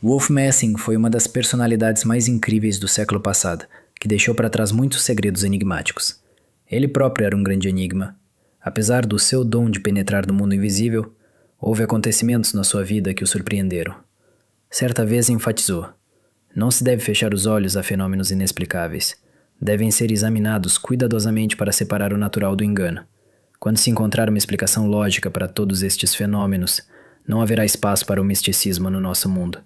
Wolf Messing foi uma das personalidades mais incríveis do século passado, que deixou para trás muitos segredos enigmáticos. Ele próprio era um grande enigma. Apesar do seu dom de penetrar no mundo invisível, houve acontecimentos na sua vida que o surpreenderam. Certa vez enfatizou: não se deve fechar os olhos a fenômenos inexplicáveis. Devem ser examinados cuidadosamente para separar o natural do engano. Quando se encontrar uma explicação lógica para todos estes fenômenos, não haverá espaço para o misticismo no nosso mundo.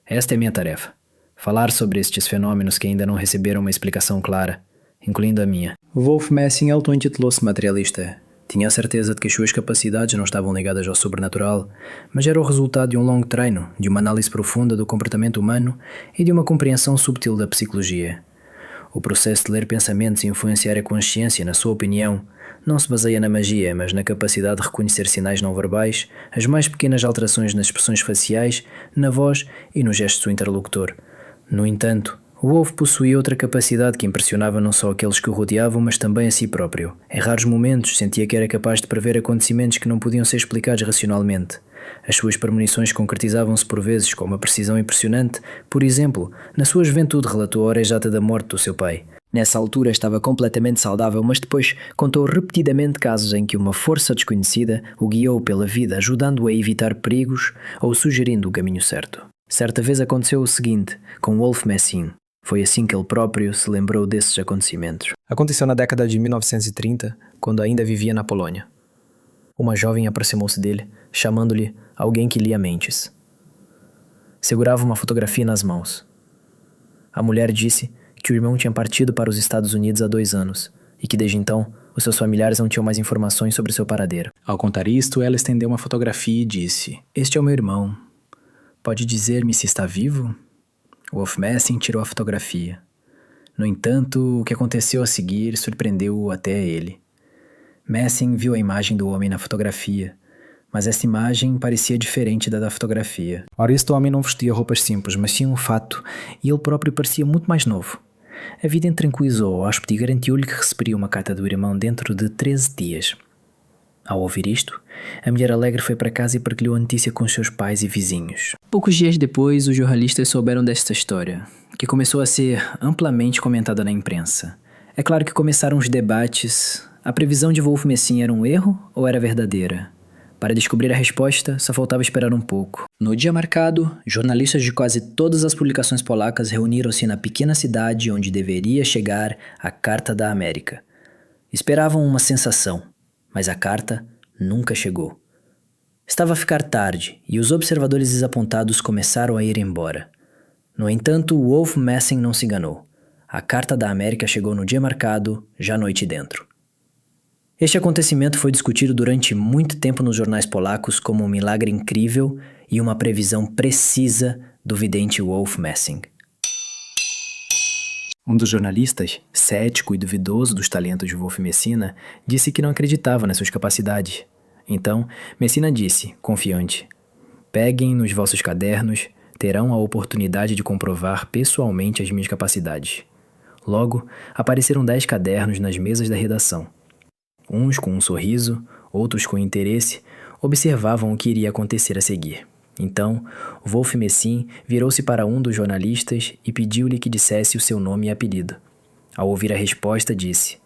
Esta é minha tarefa: falar sobre estes fenômenos que ainda não receberam uma explicação clara, incluindo a minha. Wolf Messing auto-intitulou-se materialista. Tinha a certeza de que suas capacidades não estavam ligadas ao sobrenatural, mas era o resultado de um longo treino, de uma análise profunda do comportamento humano e de uma compreensão subtil da psicologia. O processo de ler pensamentos e influenciar a consciência, na sua opinião, não se baseia na magia, mas na capacidade de reconhecer sinais não verbais, as mais pequenas alterações nas expressões faciais, na voz e no gesto do interlocutor. No entanto, Wolf possuía outra capacidade que impressionava não só aqueles que o rodeavam, mas também a si próprio. Em raros momentos, sentia que era capaz de prever acontecimentos que não podiam ser explicados racionalmente. As suas premonições concretizavam-se por vezes com uma precisão impressionante. Por exemplo, na sua juventude relatou a hora exata da morte do seu pai. Nessa altura estava completamente saudável, mas depois contou repetidamente casos em que uma força desconhecida o guiou pela vida, ajudando-o a evitar perigos ou sugerindo o caminho certo. Certa vez aconteceu o seguinte, com Wolf Messing. Foi assim que ele próprio se lembrou desses acontecimentos. Aconteceu na década de 1930, quando ainda vivia na Polônia. Uma jovem aproximou-se dele, chamando-lhe alguém que lia mentes. Segurava uma fotografia nas mãos. A mulher disse que o irmão tinha partido para os Estados Unidos há 2 anos e que desde então os seus familiares não tinham mais informações sobre seu paradeiro. Ao contar isto, ela estendeu uma fotografia e disse: "Este é o meu irmão. Pode dizer-me se está vivo?" Wolf Messing tirou a fotografia. No entanto, o que aconteceu a seguir surpreendeu-o até ele. Messing viu a imagem do homem na fotografia, mas essa imagem parecia diferente da fotografia. Ora, este homem não vestia roupas simples, mas tinha um fato, e ele próprio parecia muito mais novo. A vida o tranquilizou, o hóspede garantiu-lhe que receberia uma carta do irmão dentro de 13 dias. Ao ouvir isto, a mulher alegre foi para casa e partilhou a notícia com os seus pais e vizinhos. Poucos dias depois, os jornalistas souberam desta história, que começou a ser amplamente comentada na imprensa. É claro que começaram os debates. A previsão de Wolf Messing era um erro ou era verdadeira? Para descobrir a resposta, só faltava esperar um pouco. No dia marcado, jornalistas de quase todas as publicações polacas reuniram-se na pequena cidade onde deveria chegar a Carta da América. Esperavam uma sensação, mas a carta nunca chegou. Estava a ficar tarde e os observadores desapontados começaram a ir embora. No entanto, Wolf Messing não se enganou. A Carta da América chegou no dia marcado, já noite dentro. Este acontecimento foi discutido durante muito tempo nos jornais polacos como um milagre incrível e uma previsão precisa do vidente Wolf Messing. Um dos jornalistas, cético e duvidoso dos talentos de Wolf Messina, disse que não acreditava nas suas capacidades. Então, Messina disse, confiante: "Peguem nos vossos cadernos, terão a oportunidade de comprovar pessoalmente as minhas capacidades." Logo, apareceram 10 cadernos nas mesas da redação. Uns com um sorriso, outros com interesse, observavam o que iria acontecer a seguir. Então, Wolf Messing virou-se para um dos jornalistas e pediu-lhe que dissesse o seu nome e apelido. Ao ouvir a resposta, disse: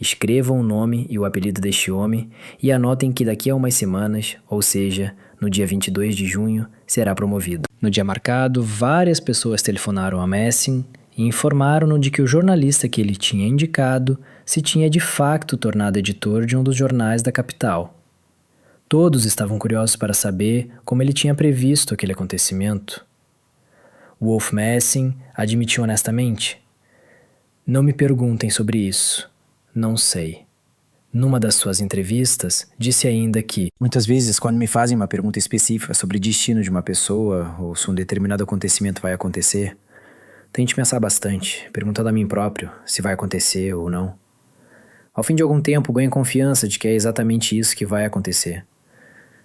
"Escrevam o nome e o apelido deste homem e anotem que daqui a umas semanas, ou seja, no dia 22 de junho, será promovido." No dia marcado, várias pessoas telefonaram a Messing e informaram-no de que o jornalista que ele tinha indicado se tinha de facto tornado editor de um dos jornais da capital. Todos estavam curiosos para saber como ele tinha previsto aquele acontecimento. Wolf Messing admitiu honestamente: "Não me perguntem sobre isso. Não sei." Numa das suas entrevistas, disse ainda que muitas vezes, quando me fazem uma pergunta específica sobre o destino de uma pessoa ou se um determinado acontecimento vai acontecer, tente pensar bastante, perguntando a mim próprio se vai acontecer ou não. Ao fim de algum tempo, ganho confiança de que é exatamente isso que vai acontecer.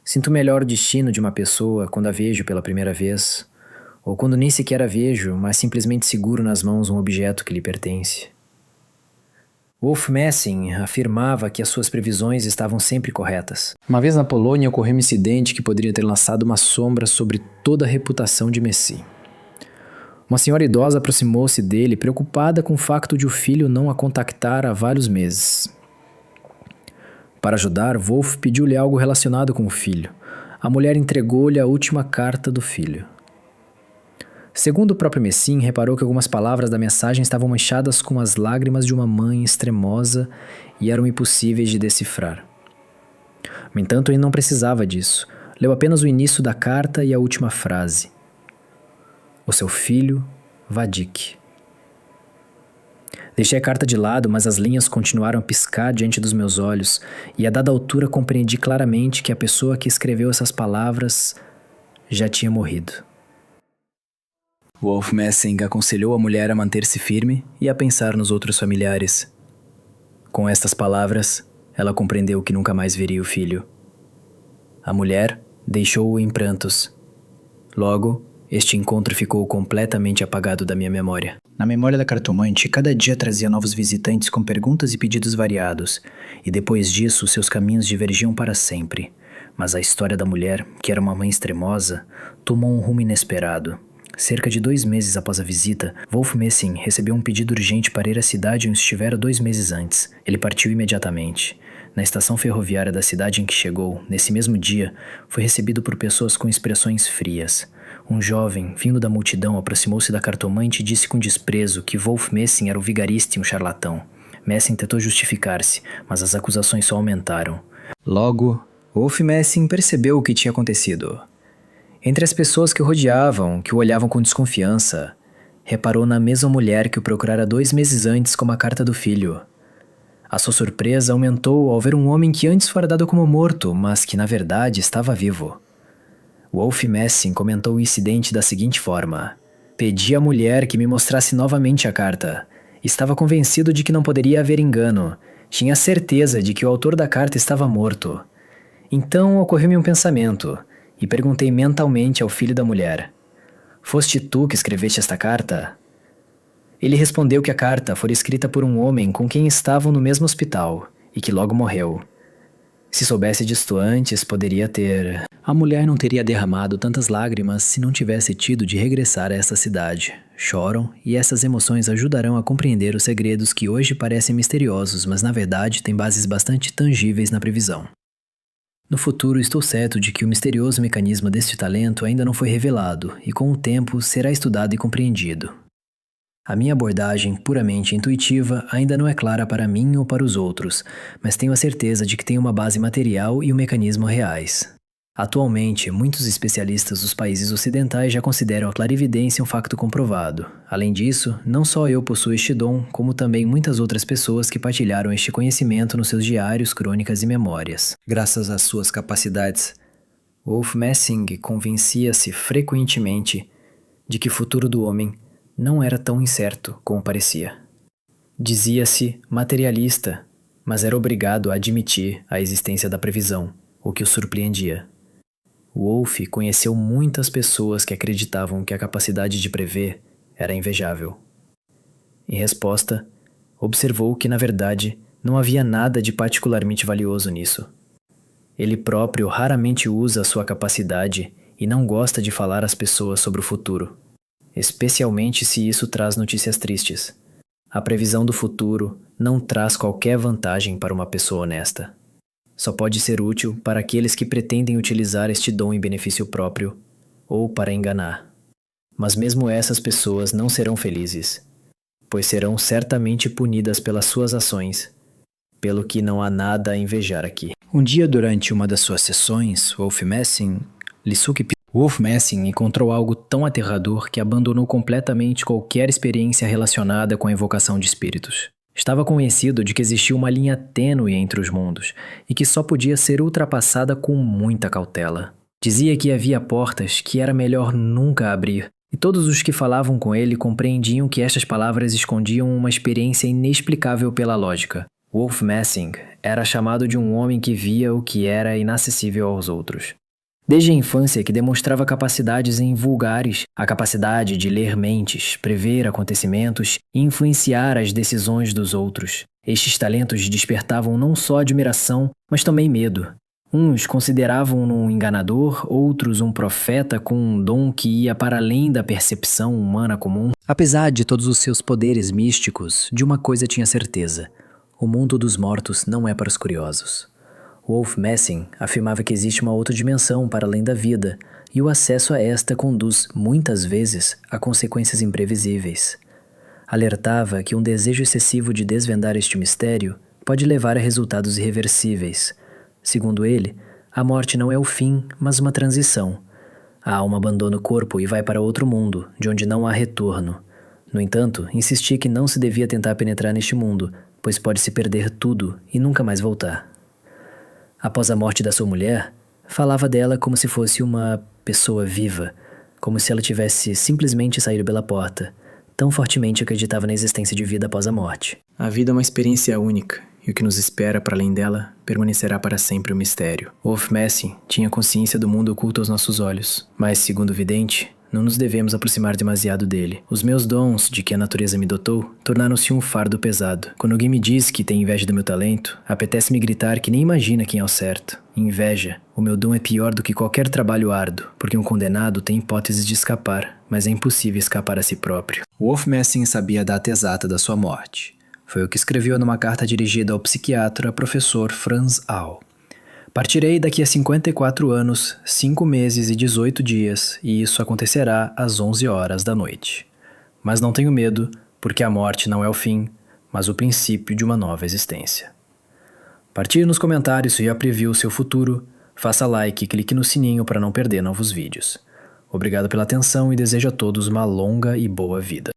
Sinto melhor o destino de uma pessoa quando a vejo pela primeira vez, ou quando nem sequer a vejo, mas simplesmente seguro nas mãos um objeto que lhe pertence. Wolf Messing afirmava que as suas previsões estavam sempre corretas. Uma vez na Polônia ocorreu um incidente que poderia ter lançado uma sombra sobre toda a reputação de Messing. Uma senhora idosa aproximou-se dele, preocupada com o facto de o filho não a contactar há vários meses. Para ajudar, Wolf pediu-lhe algo relacionado com o filho. A mulher entregou-lhe a última carta do filho. Segundo o próprio Messing, reparou que algumas palavras da mensagem estavam manchadas com as lágrimas de uma mãe extremosa e eram impossíveis de decifrar. No entanto, ele não precisava disso. Leu apenas o início da carta e a última frase. O seu filho, Vadik. Deixei a carta de lado, mas as linhas continuaram a piscar diante dos meus olhos, e a dada altura compreendi claramente que a pessoa que escreveu essas palavras já tinha morrido. Wolf Messing aconselhou a mulher a manter-se firme e a pensar nos outros familiares. Com estas palavras, ela compreendeu que nunca mais veria o filho. A mulher deixou-o em prantos. Logo, este encontro ficou completamente apagado da minha memória. Na memória da cartomante, cada dia trazia novos visitantes com perguntas e pedidos variados, e depois disso seus caminhos divergiam para sempre. Mas a história da mulher, que era uma mãe extremosa, tomou um rumo inesperado. Cerca de 2 meses após a visita, Wolf Messing recebeu um pedido urgente para ir à cidade onde estivera 2 meses antes. Ele partiu imediatamente. Na estação ferroviária da cidade em que chegou, nesse mesmo dia, foi recebido por pessoas com expressões frias. Um jovem, vindo da multidão, aproximou-se da cartomante e disse com desprezo que Wolf Messing era um vigarista e um charlatão. Messing tentou justificar-se, mas as acusações só aumentaram. Logo, Wolf Messing percebeu o que tinha acontecido. Entre as pessoas que o rodeavam, que o olhavam com desconfiança, reparou na mesma mulher que o procurara 2 meses antes com a carta do filho. A sua surpresa aumentou ao ver um homem que antes fora dado como morto, mas que na verdade estava vivo. Wolf Messing comentou o incidente da seguinte forma: pedi à mulher que me mostrasse novamente a carta. Estava convencido de que não poderia haver engano. Tinha certeza de que o autor da carta estava morto. Então ocorreu-me um pensamento, e perguntei mentalmente ao filho da mulher: foste tu que escreveste esta carta? Ele respondeu que a carta fora escrita por um homem com quem estavam no mesmo hospital, e que logo morreu. Se soubesse disto antes, poderia ter... A mulher não teria derramado tantas lágrimas se não tivesse tido de regressar a esta cidade. Choram, e essas emoções ajudarão a compreender os segredos que hoje parecem misteriosos, mas na verdade têm bases bastante tangíveis na previsão. No futuro, estou certo de que o misterioso mecanismo deste talento ainda não foi revelado, e com o tempo será estudado e compreendido. A minha abordagem, puramente intuitiva, ainda não é clara para mim ou para os outros, mas tenho a certeza de que tem uma base material e um mecanismo reais. Atualmente, muitos especialistas dos países ocidentais já consideram a clarividência um facto comprovado. Além disso, não só eu possuo este dom, como também muitas outras pessoas que partilharam este conhecimento nos seus diários, crônicas e memórias. Graças às suas capacidades, Wolf Messing convencia-se frequentemente de que o futuro do homem não era tão incerto como parecia. Dizia-se materialista, mas era obrigado a admitir a existência da previsão, o que o surpreendia. Wolf conheceu muitas pessoas que acreditavam que a capacidade de prever era invejável. Em resposta, observou que, na verdade, não havia nada de particularmente valioso nisso. Ele próprio raramente usa a sua capacidade e não gosta de falar às pessoas sobre o futuro, especialmente se isso traz notícias tristes. A previsão do futuro não traz qualquer vantagem para uma pessoa honesta. Só pode ser útil para aqueles que pretendem utilizar este dom em benefício próprio ou para enganar. Mas mesmo essas pessoas não serão felizes, pois serão certamente punidas pelas suas ações, pelo que não há nada a invejar aqui. Um dia, durante uma das suas sessões, Wolf Messing encontrou algo tão aterrador que abandonou completamente qualquer experiência relacionada com a invocação de espíritos. Estava convencido de que existia uma linha tênue entre os mundos e que só podia ser ultrapassada com muita cautela. Dizia que havia portas que era melhor nunca abrir, e todos os que falavam com ele compreendiam que estas palavras escondiam uma experiência inexplicável pela lógica. Wolf Messing era chamado de um homem que via o que era inacessível aos outros. Desde a infância que demonstrava capacidades invulgares, a capacidade de ler mentes, prever acontecimentos e influenciar as decisões dos outros. Estes talentos despertavam não só admiração, mas também medo. Uns consideravam-no um enganador, outros um profeta com um dom que ia para além da percepção humana comum. Apesar de todos os seus poderes místicos, de uma coisa tinha certeza: o mundo dos mortos não é para os curiosos. Wolf Messing afirmava que existe uma outra dimensão para além da vida, e o acesso a esta conduz, muitas vezes, a consequências imprevisíveis. Alertava que um desejo excessivo de desvendar este mistério pode levar a resultados irreversíveis. Segundo ele, a morte não é o fim, mas uma transição. A alma abandona o corpo e vai para outro mundo, de onde não há retorno. No entanto, insistia que não se devia tentar penetrar neste mundo, pois pode-se perder tudo e nunca mais voltar. Após a morte da sua mulher, falava dela como se fosse uma pessoa viva, como se ela tivesse simplesmente saído pela porta. Tão fortemente acreditava na existência de vida após a morte. A vida é uma experiência única, e o que nos espera para além dela permanecerá para sempre um mistério. Wolf Messing tinha consciência do mundo oculto aos nossos olhos, mas, segundo o vidente, não nos devemos aproximar demasiado dele. Os meus dons, de que a natureza me dotou, tornaram-se um fardo pesado. Quando alguém me diz que tem inveja do meu talento, apetece-me gritar que nem imagina quem é o certo. Inveja, o meu dom é pior do que qualquer trabalho árduo, porque um condenado tem hipóteses de escapar, mas é impossível escapar a si próprio. Wolf Messing sabia a data exata da sua morte. Foi o que escreveu numa carta dirigida ao psiquiatra professor Franz Au. Partirei daqui a 54 anos, 5 meses e 18 dias, e isso acontecerá às 11 horas da noite. Mas não tenho medo, porque a morte não é o fim, mas o princípio de uma nova existência. Partilhe nos comentários se já previu o seu futuro, faça like e clique no sininho para não perder novos vídeos. Obrigado pela atenção e desejo a todos uma longa e boa vida.